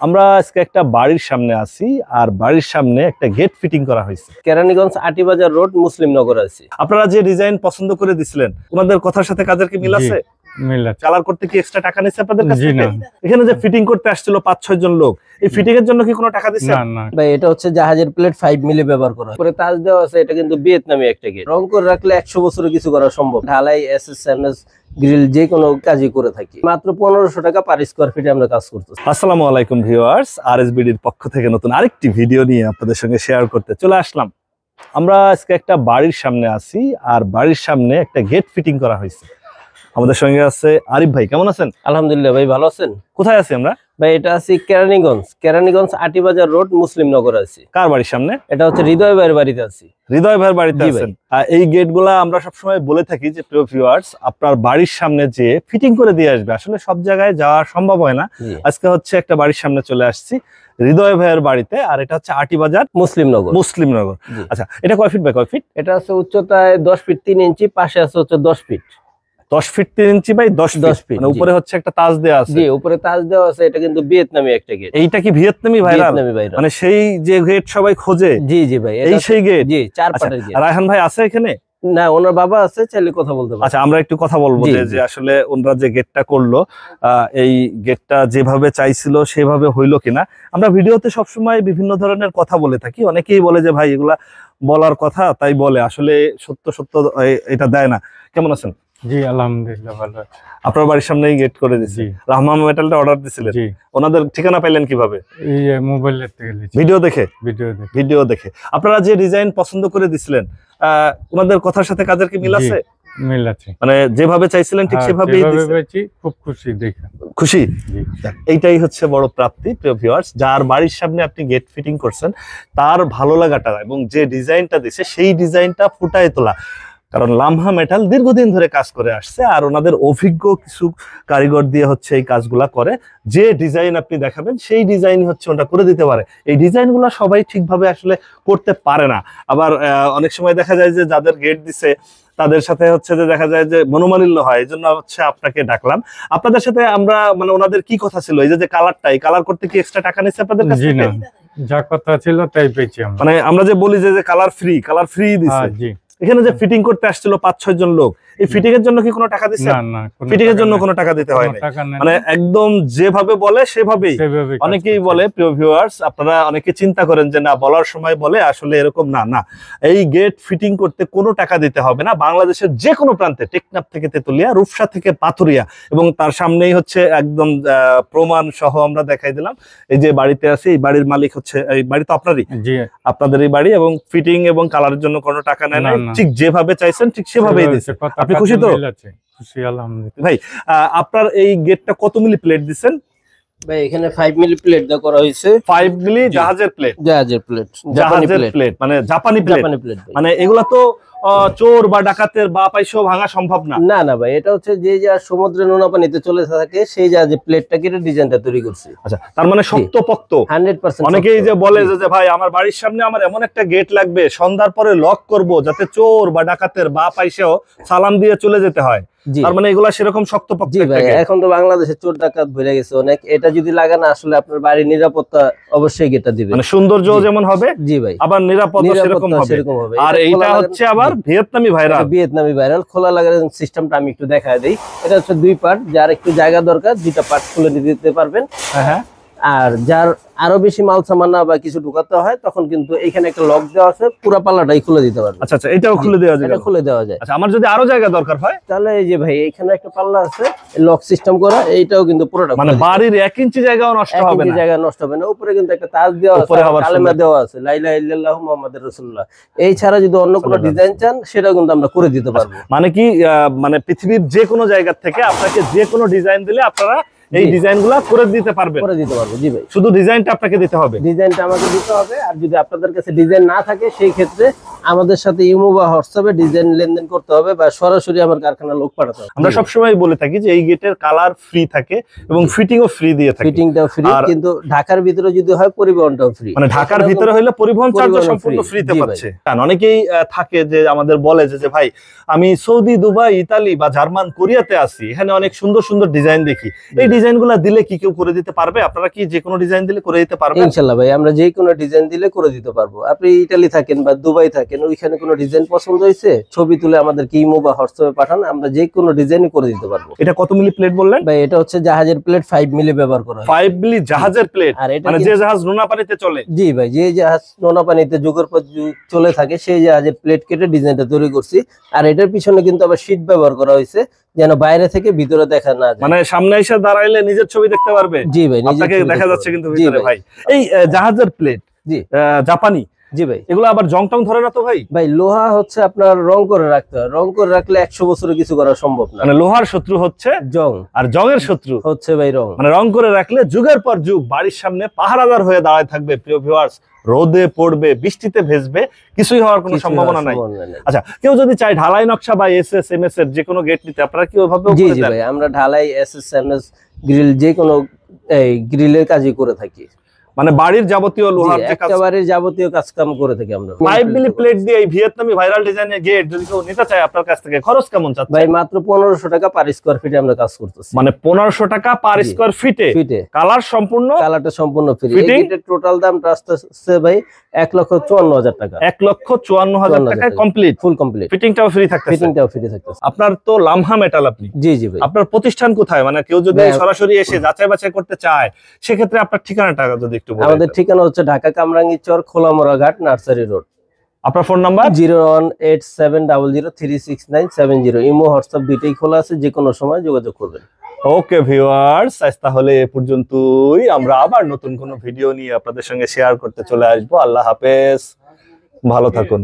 আমরা আজকে একটা বাড়ির সামনে আছি আর বাড়ির সামনে একটা গেট ফিটিং করা হয়েছে। কেরানীগঞ্জ আটিবাজার রোড মুসলিমনগর আছে। আপনারা যে ডিজাইন পছন্দ করে দিছিলেন ওনাদের কথার সাথে কাজের কি মিল আছে? কালার করতে কি এক্সট্রা টাকা নিচ্ছে আপনাদের কাছ থেকে? এখানে যে ফিটিং করতে আসছিল 5-6 জন লোক, এই ফিটিং এর জন্য কি কোনো টাকা দিচ্ছেন? না ভাই, এটা হচ্ছে জাহাজের প্লেট 5 মিলি ব্যবহার করা হয়। পরে তাজ দেওয়া আছে, এটা কিন্তু ভিয়েতনামি একটা গেট। রং করে রাখলে 100 বছরে কিছু করা সম্ভব। ঢালাই, এসএসএমএস, গ্রিল যে কোনো কাজই করে থাকি। মাত্র 1500 টাকা পার স্কয়ার ফিটে আমরা কাজ করতেছি। আসসালামু আলাইকুম ভিউয়ার্স, আরএসবিডির পক্ষ থেকে নতুন আরেকটি ভিডিও নিয়ে আপনাদের সঙ্গে শেয়ার করতে চলে আসলাম। আমরা আজকে একটা বাড়ির সামনে আছি আর বাড়ির সামনে একটা গেট ফিটিং করা হয়েছে। আমাদের সঙ্গে আছে আরিফ ভাই, কেমন আছেন? আলহামদুলিল্লাহ ভাই, ভালো আছেন? কোথায় আছি আমরা? ভাই এটা আছি কেরানীগঞ্জ আটিবাজার রোড মুসলিমনগর আছি। কার বাড়ির সামনে? এটা হচ্ছে হৃদয় ভাইয়ের বাড়িতে আছি। হৃদয় ভাইয়ের বাড়িতে আছেন। এই গেটগুলা আমরা সবসময় বলে থাকি যে প্রিয় ভিউয়ার্স, আপনার বাড়ির সামনে যে ফিটিং করে দিয়ে আসবে, আসলে সব জায়গায় যাওয়া সম্ভব হয় না। আজকে হচ্ছে একটা বাড়ির সামনে চলে আসছি হৃদয় ভাইয়ের বাড়িতে, আর এটা হচ্ছে আটিবাজার মুসলিমনগর। আচ্ছা, এটা কয় ফিট বাই কয় ফিট? এটা আছে উচ্চতায় 10 ফিট 3 ইঞ্চি, পাশে আছে হচ্ছে 10 feet. 10 feet 3 inch by 10 feet, মানে উপরে হচ্ছে একটা তাজ দেওয়া আছে। জি, উপরে তাজ দেওয়া আছে। এটা কিন্তু ভিয়েতনামি একটা গেট। এইটা কি ভিয়েতনামি ভাইরাল? মানে সেই যে গেট সবাই খোঁজে। জি ভাই, এই সেই গেট। জি, 4 পাটের গেট। রায়হান ভাই আছে এখানে? না, ওনার বাবা আছে, চাইলে কথা বলতে পারেন। আচ্ছা, আমরা একটু কথা বলবো যে আসলে ওনারা যে গেটটা করলো, এই গেটটা যেভাবে চাইছিল সেভাবে হইলো কিনা। আমরা ভিডিওতে সবসময় বিভিন্ন ধরনের কথা বলে থাকি, অনেকেই বলে যে ভাই এগুলা বলার কথা তাই বলে, আসলে সত্য এটা দেয় না। কেমন আছেন? জি আলহামদুলিল্লাহ ভালো। আপনার বাড়ির সামনেই গেট করে দিয়েছি। রহমান মেটালটা অর্ডার দিছিলেন, ওনাদের ঠিকানা পাইলেন কিভাবে? এই মোবাইলের থেকে ভিডিও দেখে। আপনারা যে ডিজাইন পছন্দ করে দিছিলেন ওনাদের কথার সাথে কাজের কি মিল আছে? মিল আছে, মানে যেভাবে চাইছিলেন ঠিক সেভাবেই দিয়েছি। খুব খুশি দেখে। খুশি? এইটাই হচ্ছে বড় প্রাপ্তি প্রিয় ভিউয়ার্স। যার বাড়ির সামনে আপনি গেট ফিটিং করছেন তার ভালো লাগাটা এবং যে ডিজাইনটা দিছে সেই ডিজাইনটা ফুটায় তোলা। কারণ লামহা মেটাল দীর্ঘদিন ধরে কাজ করে আসছে আর ওনাদের অভিজ্ঞ কিছু কারিগর দিয়ে হচ্ছে এই কাজগুলা করে। যে ডিজাইন আপনি দেখাবেন সেই ডিজাইন হচ্ছে ওটা করে দিতে পারে। এই ডিজাইনগুলো সবাই ঠিকভাবে আসলে করতে পারে না। আবার অনেক সময় দেখা যায় যে যাদের গেট দিছে তাদের সাথে হচ্ছে যে দেখা যায় যে মনোমালিন্য হয়। এই জন্য হচ্ছে আপনাকে ডাকলাম। আপনাদের সাথে আমরা মানে ওনাদের কি কথা ছিল, এই যে কালারটা, এই কালার করতে কি এক্সট্রা টাকা নিচ্ছে আপনাদের কাছ থেকে? যা কথা ছিল তাই পেয়েছি আমরা। মানে আমরা যে বলি যে কালার ফ্রি দিছে। এখানে যে ফিটিং করতে আসছিল 5-6 জন লোক, এই ফিটিং এর জন্য কি কোনো টাকা দিচ্ছে? না, ফিটিং এর জন্য কোনো টাকা দিতে হয় না, মানে একদম যেভাবে বলে সেভাবেই। অনেকেই বলে প্রিয় ভিউয়ার্স, আপনারা অনেকে চিন্তা করেন যে না বলার সময় বলে, আসলে এরকম না। এই গেট ফিটিং করতে কোনো টাকা দিতে হবে না। বাংলাদেশের যে কোনো প্রান্তে, টেকনাফ থেকে তেতুলিয়া, রূপসা থেকে পাথুরিয়া, এবং তার সামনেই হচ্ছে একদম প্রমাণ সহ আমরা দেখাই দিলাম। এই যে বাড়িতে আছে, এই বাড়ির মালিক হচ্ছে, এই বাড়ি তো আপনারই, আপনাদেরই বাড়ি, এবং ফিটিং এবং কালারের জন্য কোনো টাকা নেয় না। ঠিক যেভাবে চাইছেন ঠিক সেভাবেই দিয়েছে। আপনি খুশি তো? খুশি আলহামদুলিল্লাহ। ভাই আপনার এই গেটটা কত মিলি প্লেট দিচ্ছেন? ভাই এখানে 5 মিলি প্লেট দেওয়া করা হয়েছে। 5 মিলি জাহাজের প্লেট মানে জাপানি প্লেট। মানে এগুলা তো চোর বা ডাকাতের বা পাইসো ভাঙা সম্ভব না। না ভাই, এটা হচ্ছে যে যা সমুদ্রের নোনা পানিতে চলে থাকে সেই যে প্লেটটা কেটে ডিজাইনটা তৈরি করছে। আচ্ছা, তার মানে শক্তপোক্ত 100%। অনেকেই যে বলে যে ভাই আমার বাড়ির সামনে আমার এমন একটা গেট লাগবে, সন্ধ্যার পরে লক করব যাতে চোর বা ডাকাতের বা পাইসেও সালাম দিয়ে চলে যেতে হয়। তার মানে এগুলা সেরকম শক্তপোক্ত। জি ভাই, এখন তো বাংলাদেশে চোর ডাকাত বেড়ে গেছে অনেক। এটা যদি লাগান আসলে আপনার বাড়ির নিরাপত্তা অবশ্যই গেটটা দিবে, মানে সৌন্দর্য যেমন হবে, জি ভাই, আবার নিরাপত্তা সেরকম হবে। আর এইটা হচ্ছে আবার ভিয়েতনামি ভাইরাল খোলা লাগানোর সিস্টেমটা আমি একটু দেখায় দেই। এটা হচ্ছে 2 পার্ট, যার একটু জায়গা দরকার 2টা পার্ট খুলে দিতে পারবেন। হ্যাঁ, আর যার আরো বেশি মাল সামানা বা কিছু ঢুকাতে হয় তখন কিন্তু এখানে একটা লক দেওয়া আছে, পুরো পাল্লাটাই খুলে দিতে পারবেন। আচ্ছা, এটাও খুলে দেওয়া যায়? এটা খুলে দেওয়া যায়। আচ্ছা, আমার যদি আরো জায়গা দরকার হয় তাহলে এই যে ভাই এখানে একটা পাল্লা আছে লক সিস্টেম করা, এইটাও কিন্তু পুরোটা, মানে বাড়ির 1 ইঞ্চি জায়গাও নষ্ট হবে না। 1 ইঞ্চি জায়গা নষ্ট হবে না। উপরে কিন্তু একটা তাজ দেওয়া আছে, কালেমা দেওয়া আছে, লা ইলাহা ইল্লাল্লাহু মুহাম্মাদুর রাসূলুল্লাহ। এই ছাড়া যদি অন্য কোনো ডিজাইন চান সেটাও কিন্তু আমরা করে দিতে পারবো। মানে কি, মানে পৃথিবীর যে কোনো জায়গা থেকে আপনাকে যে কোনো ডিজাইন দিলে আপনারা এই ডিজাইনগুলো করে দিতে পারবো। জি ভাই, শুধু ডিজাইনটা আপনাকে দিতে হবে। ডিজাইনটা আমাকে দিতে হবে। আর যদি আপনাদের কাছে ডিজাইন না থাকে সেই ক্ষেত্রে আমাদের সাথে ইমো বা হোয়াটসঅ্যাপে ডিজাইন লেনদেন করতে হবে বা সরাসরি আমার কারখানা লোক পাঠাতে হবে। আমরা সবসময় বলে থাকি যে এই গেটের কালার ফ্রি থাকে এবং ফিটিংও ফ্রি দিয়ে থাকি। ফিটিংটাও ফ্রি, আর- কিন্তু ঢাকার ভিতরে যদি হয় পরিবহনটাও ফ্রি। মানে ঢাকার ভিতরে হইলে পরিবহন চার্জ পরিবহন সম্পূর্ণ free। ফ্রিতে জি ভাই। পাচ্ছে। কারণ অনেকেই থাকে যে আমাদের বলে যে ভাই আমি সৌদি, দুবাই, ইতালি বা জার্মান, কোরিয়াতে আছি, এখানে অনেক সুন্দর সুন্দর ডিজাইন দেখি, এই ডিজাইনগুলো দিলে কি কেউ করে দিতে পারবে? আপনারা কি যে কোনো ডিজাইন দিলে করে দিতে পারবেন? ইনশাল্লাহ ভাই, আমরা যে কোনো ডিজাইন দিলে করে দিতে পারবো। আপনি ইতালি থাকেন বা দুবাই থাকেন, ওইখানে কোনো ডিজাইন পছন্দ হয়েছে, ছবি তুলে আমাদেরকে ইমো বা হোয়াটসঅ্যাপে পাঠান, আমরা যে কোনো ডিজাইনই করে দিতে পারবো। এটা কত মিলি প্লেট বললেন? ভাই এটা হচ্ছে জাহাজের প্লেট 5 মিলি ব্যবহার করা হয়। 5 মিলি জাহাজের প্লেট, আর এটা মানে কিন্তু- যে জাহাজ নোনা পানিতে চলে। জি ভাই, যে জাহাজ নোনা পানিতে যুগের পর যুগ চলে থাকে সেই জাহাজের প্লেট কেটে ডিজাইনটা তৈরি করছি। আর এটার পিছনে কিন্তু আবার শীট ব্যবহার করা হয়েছে যেন বাইরে থেকে ভিতরে দেখা না যায়। মানে সামনে এসে দাঁড়াইলে নিজের ছবি দেখতে পারবে। জি ভাই, নিজের আপনাকে ছবি দেখা দেখতে যাচ্ছে পারবেন। কিন্তু জি ভিতরে ভাই। এই জাহাজের প্লেট জি জাপানি, জি ভাই। এগুলো আবার জং টং ধরে না তো ভাই? ভাই লোহা হচ্ছে আপনার রং করে রাখতে হয়, রং করে রাখলে 100 বছরে কিছু করা সম্ভব না। মানে লোহার শত্রু হচ্ছে জং আর জংয়ের শত্রু হচ্ছে ভাই রং। মানে রং করে রাখলে যুগের পর যুগ বাড়ির সামনে পাহারাদার হয়ে দাঁড়ায় থাকবে। প্রিয় ভিউয়ার্স, রোদে পড়বে, বৃষ্টিতে ভেজবে, কিছুই হওয়ার কোনো কিছু সম্ভাবনা নাই। সম্ভাবনা নেই। আচ্ছা, কেউ যদি চায় ঢালাই নকশা বা এসএস এমএস এর যে কোনো গেট নিতে, আপনারা কি ওইভাবে জি জি ভাই, আমরা ঢালাই এসএসএমএস গ্রিল যে কোনো এই গ্রিলের কাজই করে থাকি। মানে বাড়ির যাবতীয় লোহার যে কাজ, একেবারে যাবতীয় কাজ কাম করে থাকি আমরা। 5 মিলি প্লেট দিয়ে এই ভিয়েতনামি ভাইরাল ডিজাইনের গেট যদি কেউ নিতে চায় আপনার কাছ থেকে, খরচ কেমন চাচ্ছে? ভাই মাত্র 1500 টাকা পার স্কয়ার ফিটে আমরা কাজ করতেছি। মানে 1500 টাকা পার জি। স্কয়ার ফিটে, ফিটে কালার সম্পূর্ণ, কালারটা সম্পূর্ণ ফ্রি। এই Fitting? গেটের টোটাল দামটা আসছে ভাই 1,54,000 টাকা। 1,54,000 টাকায় কমপ্লিট, ফুল কমপ্লিট, ফিটিংটাও ফ্রি থাকতেছে। ফিটিংটাও ফ্রি থাকতেছে। আপনার তো লামহা মেটাল, আপনি জি জি ভাই। আপনার প্রতিষ্ঠান কোথায়? মানে কেউ যদি ভাই, সরাসরি এসে যাচাই বাছাই করতে চায় সেক্ষেত্রে আপনার ঠিকানাটা যদি একটু বলেন। আমাদের ঠিকানা হচ্ছে ঢাকা কামরাঙ্গীর চর, খোলামোড়া ঘাট, নার্সারি রোড। আপনার ফোন নাম্বার? 01870036970। ইমো হোয়াটসঅ্যাপ দুইটাই খোলা আছে, যে কোনো সময় যোগাযোগ করবেন। ওকে ভিউয়ার্স, আজ তাহলে এ পর্যন্তই। আমরা আবার নতুন কোনো ভিডিও নিয়ে আপনাদের সঙ্গে শেয়ার করতে চলে আসবো। আল্লাহ হাফেজ, ভালো থাকুন।